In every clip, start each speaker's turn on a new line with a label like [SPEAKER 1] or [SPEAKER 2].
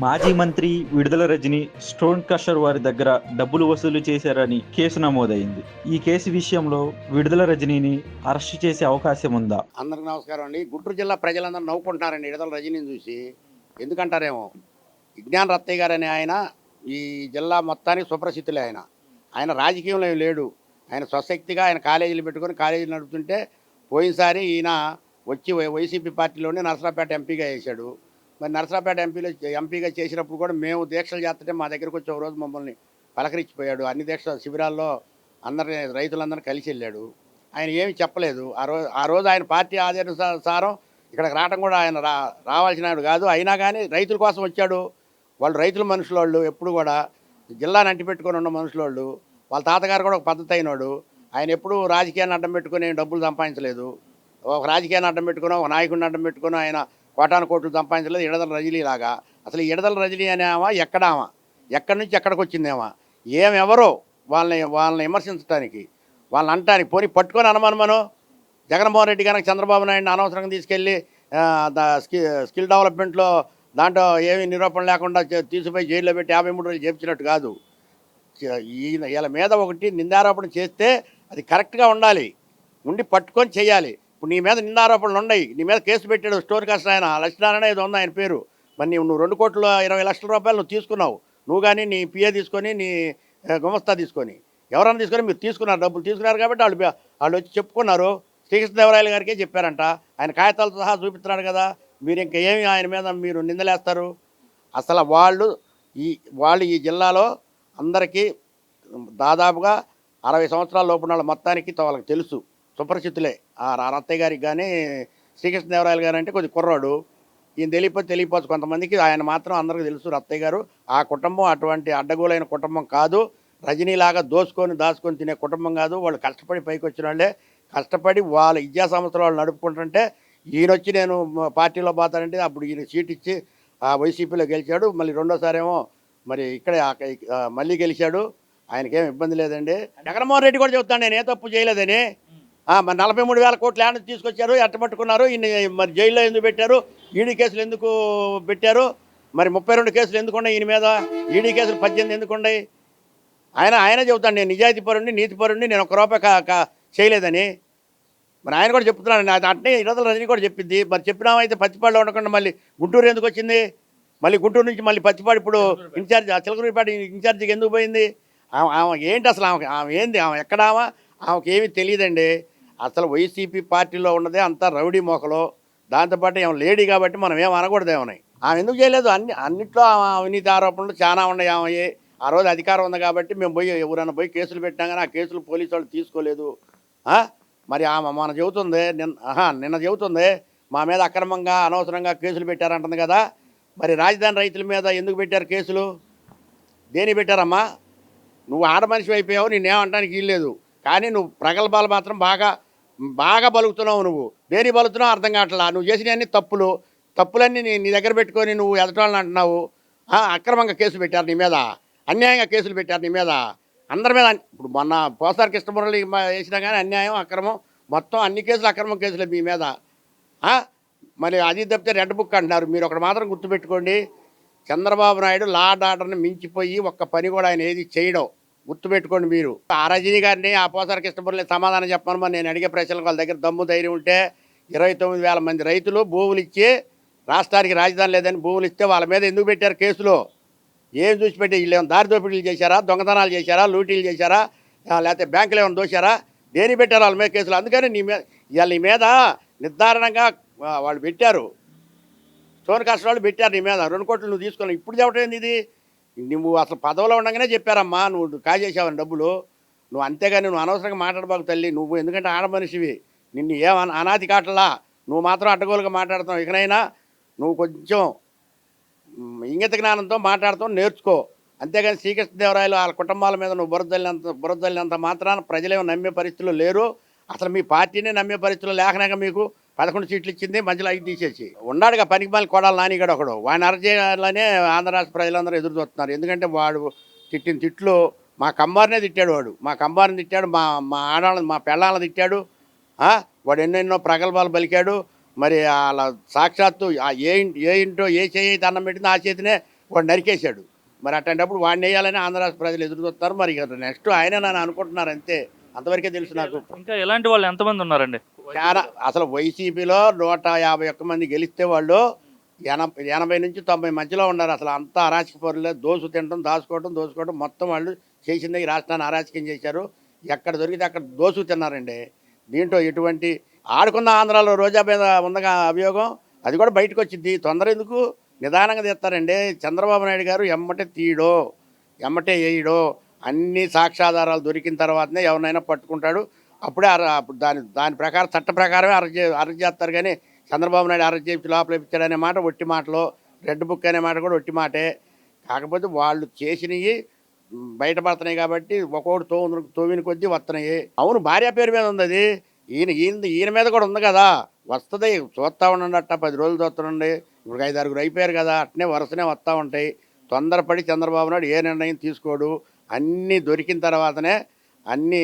[SPEAKER 1] మాజీ మంత్రి విడుదల రజని స్టోన్ క్రషర్ వారి దగ్గర డబ్బులు వసూలు చేశారని కేసు నమోదైంది. ఈ కేసు విషయంలో విడుదల రజనీని అరెస్టు చేసే అవకాశం ఉందా?
[SPEAKER 2] అందరికి నమస్కారం అండి. గుంటూరు జిల్లా ప్రజలందరూ నవ్వుకుంటున్నారండి విడుదల రజనీని చూసి. ఎందుకంటారేమో, విజ్ఞాన్ రత్తయ్య గారు అనే ఆయన ఈ జిల్లా మొత్తానికి సుప్రసిద్ధులే. ఆయన రాజకీయంలో ఏం లేడు. ఆయన స్వశక్తిగా ఆయన కాలేజీలు పెట్టుకొని కాలేజీలు నడుపుతుంటే పోయినసారి ఈయన వచ్చి వైసీపీ పార్టీలోనే నరసరావుపేట ఎంపీగా చేశాడు. మరి నరసరావుపేట ఎంపీగా చేసినప్పుడు కూడా మేము దీక్షలు చేస్తుంటే మా దగ్గరకు వచ్చి ఒక రోజు మమ్మల్ని పలకరించిపోయాడు. అన్ని దీక్ష శిబిరాల్లో అందరినీ రైతులందరినీ కలిసి వెళ్ళాడు. ఆయన ఏమి చెప్పలేదు. ఆ రోజు ఆయన పార్టీ ఆదేశానుసారం ఇక్కడికి రావడం కూడా ఆయన రావాల్సిన కాదు. అయినా కానీ రైతుల కోసం వచ్చాడు. వాళ్ళు రైతుల మనుషులోళ్ళు, ఎప్పుడు కూడా జిల్లాని అంటిపెట్టుకొని ఉన్న మనుషులోళ్ళు. వాళ్ళ తాతగారు కూడా ఒక పద్ధతి అయినాడు. ఆయన ఎప్పుడూ రాజకీయాన్ని అడ్డం పెట్టుకుని డబ్బులు సంపాదించలేదు. ఒక రాజకీయాన్ని అడ్డం పెట్టుకుని, ఒక నాయకుడిని అడ్డం పెట్టుకుని ఆయన కోటాను కోట్లు సంపాదించలేదు. ఇడదల రజనీ లాగా. అసలు ఈ ఇడదల రజనీ అనేమా ఎక్కడామా, ఎక్కడి నుంచి ఎక్కడికి వచ్చిందేమా, ఏమెవరో వాళ్ళని విమర్శించడానికి, వాళ్ళని అంటానికి పోనీ పట్టుకొని అనమను. జగన్మోహన్ రెడ్డి కనుక చంద్రబాబు నాయుడిని అనవసరంగా తీసుకెళ్ళి స్కిల్ డెవలప్మెంట్లో దాంట్లో ఏమీ నిరూపణ లేకుండా తీసిపోయి జైల్లో పెట్టి 53 రోజులు చేర్చినట్టు కాదు. వీళ్ళ మీద ఒకటి నిందారోపణ చేస్తే అది కరెక్ట్గా ఉండాలి, ఉండి పట్టుకొని చేయాలి. ఇప్పుడు నీ మీద నిందారోపణలు ఉన్నాయి, నీ మీద కేసు పెట్టాడు స్టోర్ కాస్ట్ ఆయన లక్ష్మీనారాయణ ఏదో ఉంది ఆయన పేరు. మరి నువ్వు 2,20,00,000 రూపాయలు నువ్వు తీసుకున్నావు. నువ్వు కానీ నీ పిఏ తీసుకొని, నీ గుమస్తా తీసుకొని, ఎవరైనా తీసుకొని మీరు తీసుకున్నారు, డబ్బులు తీసుకున్నారు కాబట్టి వాళ్ళు వచ్చి చెప్పుకున్నారు. శ్రీకృష్ణదేవరాయలు గారికే చెప్పారంట. ఆయన కాగితాలతో సహా చూపిస్తున్నాడు కదా. మీరు ఇంకా ఏమి ఆయన మీద మీరు నిందలేస్తారు? అసలు వాళ్ళు ఈ జిల్లాలో అందరికీ దాదాపుగా 60 సంవత్సరాల లోపు వాళ్ళ మొత్తానికి వాళ్ళకి తెలుసు, సుపరిచితులే. ఆ రత్తయ్య గారికి కానీ శ్రీకృష్ణదేవరాయలు గారు అంటే కొద్ది కుర్రాడు. ఈయన తెలియపోవచ్చు కొంతమందికి. ఆయన మాత్రం అందరికీ తెలుసు రత్తయ్య గారు. ఆ కుటుంబం అటువంటి అడ్డగోలైన కుటుంబం కాదు. రజనీలాగా దాచుకొని తినే కుటుంబం కాదు. వాళ్ళు కష్టపడి పైకి వచ్చిన వాళ్ళే. కష్టపడి వాళ్ళ విద్యా సంస్థలు వాళ్ళు నడుపుకుంటుంటే ఈయన వచ్చి నేను పార్టీలో పోతానంటే అప్పుడు ఈయన సీట్ ఇచ్చి వైసీపీలో గెలిచాడు. మళ్ళీ రెండోసారి ఏమో మరి ఇక్కడే మళ్ళీ గెలిచాడు. ఆయనకేం ఇబ్బంది లేదండి. జగన్మోహన్ రెడ్డి కూడా చెబుతాను నేను ఏ తప్పు చేయలేదని. మరి 43,000 కోట్ల ల్యాండ్ తీసుకొచ్చారు, ఎట్టబట్టుకున్నారు. ఈయన మరి జైల్లో ఎందుకు పెట్టారు, ఈడీ కేసులు ఎందుకు పెట్టారు, మరి 32 కేసులు ఎందుకున్నాయి ఈయన మీద, ఈడీ కేసులు 18 ఎందుకున్నాయి? ఆయన చెబుతాను నేను నిజాయితీ పరుణ్ణి, నీతి పరుణ్ణి, నేను 1 రూపాయి చేయలేదని. మరి ఆయన కూడా చెప్తున్నాను. అట్నే ఇడదల రజనీ కూడా చెప్పింది. మరి చెప్పినామైతే పత్తిపాడులో ఉండకుండా మళ్ళీ గుంటూరు ఎందుకు వచ్చింది? మళ్ళీ గుంటూరు నుంచి మళ్ళీ పత్తిపాడు ఇప్పుడు ఇన్ఛార్జ్ చిలకలూరిపేట ఇన్ఛార్జికి ఎందుకు పోయింది? ఆమె ఏంటి అసలు? ఆమె ఏంది? ఆమె ఎక్కడామా? ఆమెకి ఏమీ తెలియదండి. అసలు వైసీపీ పార్టీలో ఉన్నదే అంతా రౌడీ మోకలో. దాంతోపాటు ఏమో లేడీ కాబట్టి మనం ఏం అనకూడదేమన్నాయి. ఆమె ఎందుకు చేయలేదు? అన్నిట్లో అవినీతి ఆరోపణలు చాలా ఉన్నాయి. ఆమె ఆ రోజు అధికారం ఉంది కాబట్టి మేము ఎవరైనా పోయి కేసులు పెట్టినా కానీ ఆ కేసులు పోలీసు వాళ్ళు తీసుకోలేదు. మరి ఆమె మన చెబుతుంది నిన్న చెబుతుంది మా మీద అక్రమంగా అనవసరంగా కేసులు పెట్టారంటుంది కదా. మరి రాజధాని రైతుల మీద ఎందుకు పెట్టారు కేసులు? దేని పెట్టారమ్మా? నువ్వు ఆడ మనిషి అయిపోయావు, నేనేమంటానికి వీల్లేదు. కానీ నువ్వు ప్రగల్భాలు మాత్రం బాగా బలుగుతున్నావు. నువ్వు దేని బలుగుతున్నావు అర్థం కావట్లా. నువ్వు చేసినవన్నీ తప్పులన్నీ నీ దగ్గర పెట్టుకొని నువ్వు ఎదటాలని అంటున్నావు. అక్రమంగా కేసులు పెట్టారు నీ మీద, అన్యాయంగా కేసులు పెట్టారు నీ మీద, అందరి మీద. ఇప్పుడు మొన్న పోసారి కృష్ణమురళి వేసినా కానీ అన్యాయం, అక్రమం, మొత్తం అన్ని కేసులు అక్రమం కేసులే మీ మీద. మరి అది తప్పితే రెడ్ బుక్ అంటున్నారు. మీరు ఒకటి మాత్రం గుర్తుపెట్టుకోండి, చంద్రబాబు నాయుడు లా అండ్ ఆర్డర్ని మించిపోయి ఒక్క పని కూడా ఆయన ఏది చేయడం గుర్తుపెట్టుకోండి మీరు. ఆ రజనీ గారిని, ఆ పోసారి కృష్ణమురళి సమాధానం చెప్పమని మరి నేను అడిగే ప్రశ్నలకు వాళ్ళ దగ్గర దమ్ము ధైర్యం ఉంటే 29,000 మంది రైతులు భూములు ఇచ్చి, రాష్ట్రానికి రాజధాని లేదని భూములు ఇస్తే వాళ్ళ మీద ఎందుకు పెట్టారు కేసులు? ఏం చూసి పెట్టి వీళ్ళు ఏమైనా దారి దోపిడీలు చేశారా, దొంగతనాలు చేశారా, లూటీలు చేశారా, లేకపోతే బ్యాంకులు ఏమైనా దోశారా? దేని పెట్టారు వాళ్ళ మీద కేసులు? అందుకని నీ మీద నిర్ధారణంగా వాళ్ళు పెట్టారు, స్టోన్ కాస్ట్ వాళ్ళు పెట్టారు నీ మీద 2 కోట్లు నువ్వు తీసుకున్నావు. ఇప్పుడు చెప్పడం ఏంది ఇది? నువ్వు అసలు పదవిలో ఉండగానే చెప్పారమ్మా నువ్వు కాజేసావని డబ్బులు. నువ్వు అంతేగాని నువ్వు అనవసరంగా మాట్లాడబాకు తల్లి. నువ్వు ఎందుకంటే ఆడ మనిషివి, నిన్ను ఏం అనాది కాటలా. నువ్వు మాత్రం అడ్డగోలుగా మాట్లాడుతున్నావు. ఇకనైనా నువ్వు కొంచెం ఇంగిత జ్ఞానంతో మాట్లాడతాం నేర్చుకో. అంతేగాని శ్రీకృష్ణదేవరాయలు వాళ్ళ కుటుంబాల మీద నువ్వు బురదల్లినంత మాత్రాన ప్రజలేమో నమ్మే పరిస్థితులు లేరు. అసలు మీ పార్టీనే నమ్మే పరిస్థితులు లేకనాక మీకు 11 సీట్లు ఇచ్చింది, మధ్యలో 5 తీసేసి ఉన్నాడుగా పనికి మళ్ళీ కొడాలి నానిగాడు ఒకడు. వాడిని అరెస్ట్ చేయాలనే ఆంధ్ర రాష్ట్ర ప్రజలందరూ ఎదురు చూస్తున్నారు. ఎందుకంటే వాడు తిట్టిన తిట్లు మా కంబారినే తిట్టాడు. మా కంబారిని తిట్టాడు, మా ఆడవాళ్ళని, మా పెళ్ళాలను తిట్టాడు. వాడు ఎన్నెన్నో ప్రగల్భాలు పలికాడు. మరి అలా సాక్షాత్తు ఏ ఇంటో ఏ చేయి అన్నం పెట్టిందో ఆ చేతినే వాడు నరికేశాడు. మరి అట్లాంటప్పుడు వాడిని వేయాలని ఆంధ్ర రాష్ట్ర ప్రజలు ఎదురు చూస్తారు. మరి నెక్స్ట్ ఆయనే నన్ను అనుకుంటున్నారు అంతే. అంతవరకే తెలుసు నాకు.
[SPEAKER 3] ఇంకా ఎలాంటి వాళ్ళు ఎంతమంది ఉన్నారండి?
[SPEAKER 2] చాలా అసలు వైసీపీలో 151 మంది గెలిస్తే వాళ్ళు 80 నుంచి 90 మధ్యలో ఉన్నారు. అసలు అంతా అరాచక పరులే. దోసు తినడం, దోసుకోవడం మొత్తం వాళ్ళు చేసిందే ఈ రాష్ట్రాన్ని అరాచకం చేశారు. ఎక్కడ దొరికితే అక్కడ దోసు తిన్నారండి. దీంట్లో ఎటువంటి ఆడుకున్న ఆంధ్రాలో రోజా మీద ఉందగా అభియోగం, అది కూడా బయటకు వచ్చింది. తొందర ఎందుకు, నిదానంగా తీస్తారండి. చంద్రబాబు నాయుడు గారు ఎమ్మటే తీయడో ఎమ్మటే వేయడో అన్ని సాక్ష్యాధారాలు దొరికిన తర్వాతనే ఎవరినైనా పట్టుకుంటాడు. అప్పుడే అప్పుడు దాని ప్రకారం చట్ట ప్రకారమే అరెస్ట్ చేస్తారు. కానీ చంద్రబాబు నాయుడు అరెస్ట్ చేసి లోపల ఇప్పించాడనే మాట ఒట్టి మాటలో, రెడ్ బుక్ అనే మాట కూడా ఒట్టి మాటే. కాకపోతే వాళ్ళు చేసినవి బయటపడుతున్నాయి కాబట్టి ఒక్కొక్కటి తోవిన కొద్దీ వస్తున్నాయి. అవును, భార్య పేరు మీద ఉంది అది. ఈయన మీద కూడా ఉంది కదా, వస్తుంది. చూస్తూ ఉండండి, అట్ట 10 రోజులు చూస్తుండండి. ఇప్పుడు 5-6 అయిపోయారు కదా, అట్నే వరుసనే వస్తూ ఉంటాయి. తొందరపడి చంద్రబాబు నాయుడు ఏ నిర్ణయం తీసుకోడు. అన్నీ దొరికిన తర్వాతనే, అన్ని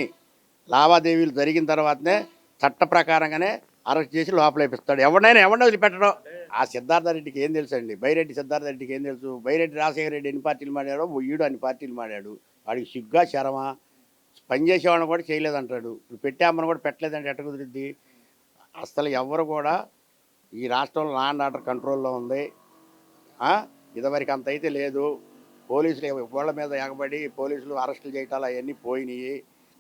[SPEAKER 2] లావాదేవీలు జరిగిన తర్వాతనే చట్ట ప్రకారంగానే అరెస్ట్ చేసి లోపలేపిస్తాడు. ఎవరినైనా వదిలిపెట్టడం. ఆ సిద్ధార్థ రెడ్డికి ఏం తెలుసు అండి? బైరెడ్డి సిద్ధార్థ రెడ్డికి ఏం తెలుసు? బైరెడ్డి రాజశేఖర రెడ్డి ఎన్ని పార్టీలు మాడాడో ఈడు అన్ని పార్టీలు మాడాడు. వాడికి సిగ్గా శరమా? పనిచేసేవాడిని కూడా చేయలేదంటాడు. ఇప్పుడు పెట్టామని కూడా పెట్టలేదంటే ఎట్ట కుదిరిద్ది? అసలు ఎవరు కూడా ఈ రాష్ట్రంలో లా అండ్ ఆర్డర్ కంట్రోల్లో ఉంది. ఇదివరకు అంత అయితే లేదు. పోలీసులు వాళ్ళ మీద ఎగబడి పోలీసులు అరెస్టులు చేయటాలు అవన్నీ పోయినాయి.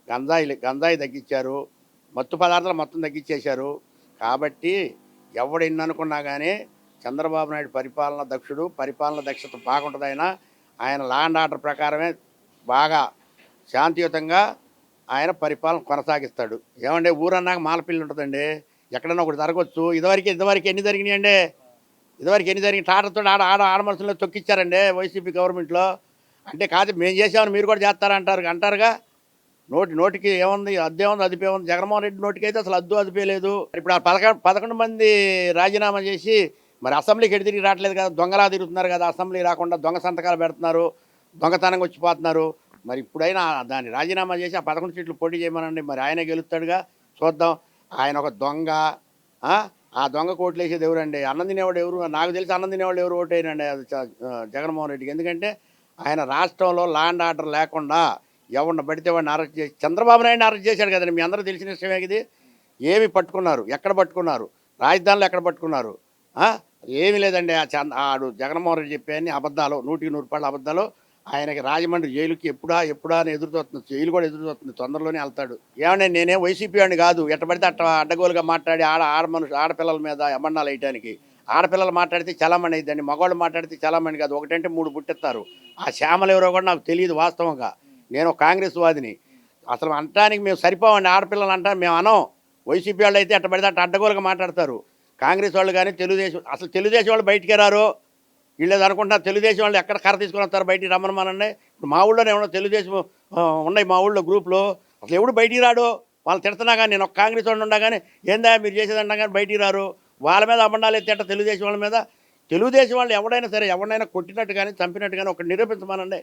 [SPEAKER 2] గంజాయి తగ్గించారు, మత్తు పదార్థాలు మొత్తం తగ్గించేశారు. కాబట్టి ఎవడు ఎన్ని అనుకున్నా కానీ చంద్రబాబు నాయుడు పరిపాలన దక్షత బాగుంటుంది. ఆయన లా అండ్ ఆర్డర్ ప్రకారమే బాగా శాంతియుతంగా ఆయన పరిపాలన కొనసాగిస్తాడు. ఏమంటే ఊరన్నాక మాలపిల్లి ఉంటుందండి, ఎక్కడన్నా ఒకటి జరగవచ్చు. ఇదివరకు ఎన్ని జరిగినాయండి? ఎన్ని జరిగినాయి? టాటర్తో ఆడ మనుషుల్లో తొక్కిచ్చారండి వైసీపీ గవర్నమెంట్లో. అంటే కాదు మేము చేసామని మీరు కూడా అంటారుగా. నోటికి ఏముంది, అద్దేముంది, అదిపే ఉంది. జగన్మోహన్ రెడ్డి నోటికి అయితే అసలు అదిపే లేదు. ఇప్పుడు ఆ 11 మంది రాజీనామా చేసి మరి అసెంబ్లీకి ఎటు తిరిగి రావట్లేదు కదా, దొంగలా తిరుగుతున్నారు కదా. అసెంబ్లీ రాకుండా దొంగ సంతకాలు పెడుతున్నారు, దొంగతనంగా వచ్చిపోతున్నారు. మరి ఇప్పుడైనా దాన్ని రాజీనామా చేసి ఆ 11 సీట్లు పోటీ చేయమనండి, మరి ఆయనే గెలుస్తాడుగా. చూద్దాం. ఆయన ఒక దొంగ. ఆ దొంగ కోట్లు వేసేది ఎవరండి? అన్నం తినేవాడు ఎవరు? నాకు తెలిసి అన్నం తినేవాళ్ళు ఎవరు ఓటేనండి అది జగన్మోహన్ రెడ్డికి. ఎందుకంటే ఆయన రాష్ట్రంలో లా అండ్ ఆర్డర్ లేకుండా ఎవరిని పడితే వాడిని అరెస్ట్ చేసి చంద్రబాబు నాయుడిని అరెస్ట్ చేశాడు కదండి. మీ అందరూ తెలిసిన విషయమే ఇది. ఏమి పట్టుకున్నారు? ఎక్కడ పట్టుకున్నారు? రాజధానిలో ఎక్కడ పట్టుకున్నారు? ఏమీ లేదండి. ఆడు జగన్మోహన్ రెడ్డి చెప్పాయని అబద్ధాలు, 100% అబద్ధాలు. ఆయనకి రాజమండ్రి జైలుకి ఎప్పుడా అని ఎదురుచూస్తుంది. జైలు కూడా ఎదురుచూస్తుంది, తొందరలోనే వెళ్తాడు. ఏమన్నా నేనే వైసీపీ వాడిని కాదు. ఎట్టబడితే అట్ట అడ్డగోలుగా మాట్లాడి ఆడపిల్లల మీద ఎమ్మన్నాలు వేయటానికి. ఆడపిల్లలు మాట్లాడితే చలామణి అయిద్దండి, మగవాళ్ళు మాట్లాడితే చలామణి కాదు. 1 అంటే 3 పుట్టిస్తారు. ఆ శ్యామలు ఎవరో కూడా నాకు తెలియదు వాస్తవంగా. నేను కాంగ్రెస్ వాదిని. అసలు అంటానికి మేము సరిపోవండి. ఆడపిల్లలు అంటారు, మేము అనం. వైసీపీ వాళ్ళు అయితే అట్ట పడితే అట్ట అడ్డగోలుగా మాట్లాడతారు. కాంగ్రెస్ వాళ్ళు కానీ తెలుగుదేశం వాళ్ళు బయటికి రారు. వీళ్ళు అనుకుంటున్నారు తెలుగుదేశం వాళ్ళు ఎక్కడ కర్ర తీసుకొని వస్తారు బయటికి రమ్మనమానండి. ఇప్పుడు మా ఊళ్ళోనే ఏమన్నా తెలుగుదేశం ఉన్నాయి, మా ఊళ్ళో గ్రూప్లో. అసలు ఎవడు బయటికి రాడు. వాళ్ళు తిడుతున్నా కానీ, నేను ఒక కాంగ్రెస్ వాళ్ళు ఉండా కానీ ఏందా మీరు చేసేదంటా కానీ బయటికి రారు. వాళ్ళ మీద అబండాలు ఎత్తేట తెలుగుదేశం వాళ్ళ మీద. తెలుగుదేశం వాళ్ళు ఎవడైనా సరే ఎవరినైనా కొట్టినట్టు కానీ చంపినట్టు కానీ ఒకటి నిరూపించమనండి.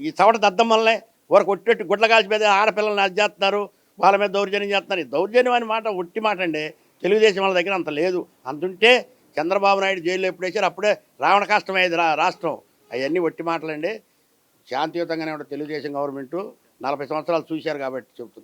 [SPEAKER 2] ఈ చవట దద్దం వల్లనే వారు కొట్టినట్టు గుడ్ల కాల్చి మీద ఆడపిల్లల్ని అది చేస్తున్నారు, వాళ్ళ మీద దౌర్జన్యం చేస్తున్నారు. ఈ దౌర్జన్యం అనే మాట ఒట్టి మాట అండి. తెలుగుదేశం వాళ్ళ దగ్గర అంత లేదు. అంతుంటే చంద్రబాబు నాయుడు జైల్లో ఎప్పుడు వేశారు అప్పుడే రావణ కష్టమయ్యేది రాష్ట్రం. అవన్నీ ఒట్టి మాటలండి. శాంతియుతంగానే ఉంటుంది తెలుగుదేశం గవర్నమెంటు. 40 సంవత్సరాలు చూశారు కాబట్టి చెప్తున్నాను.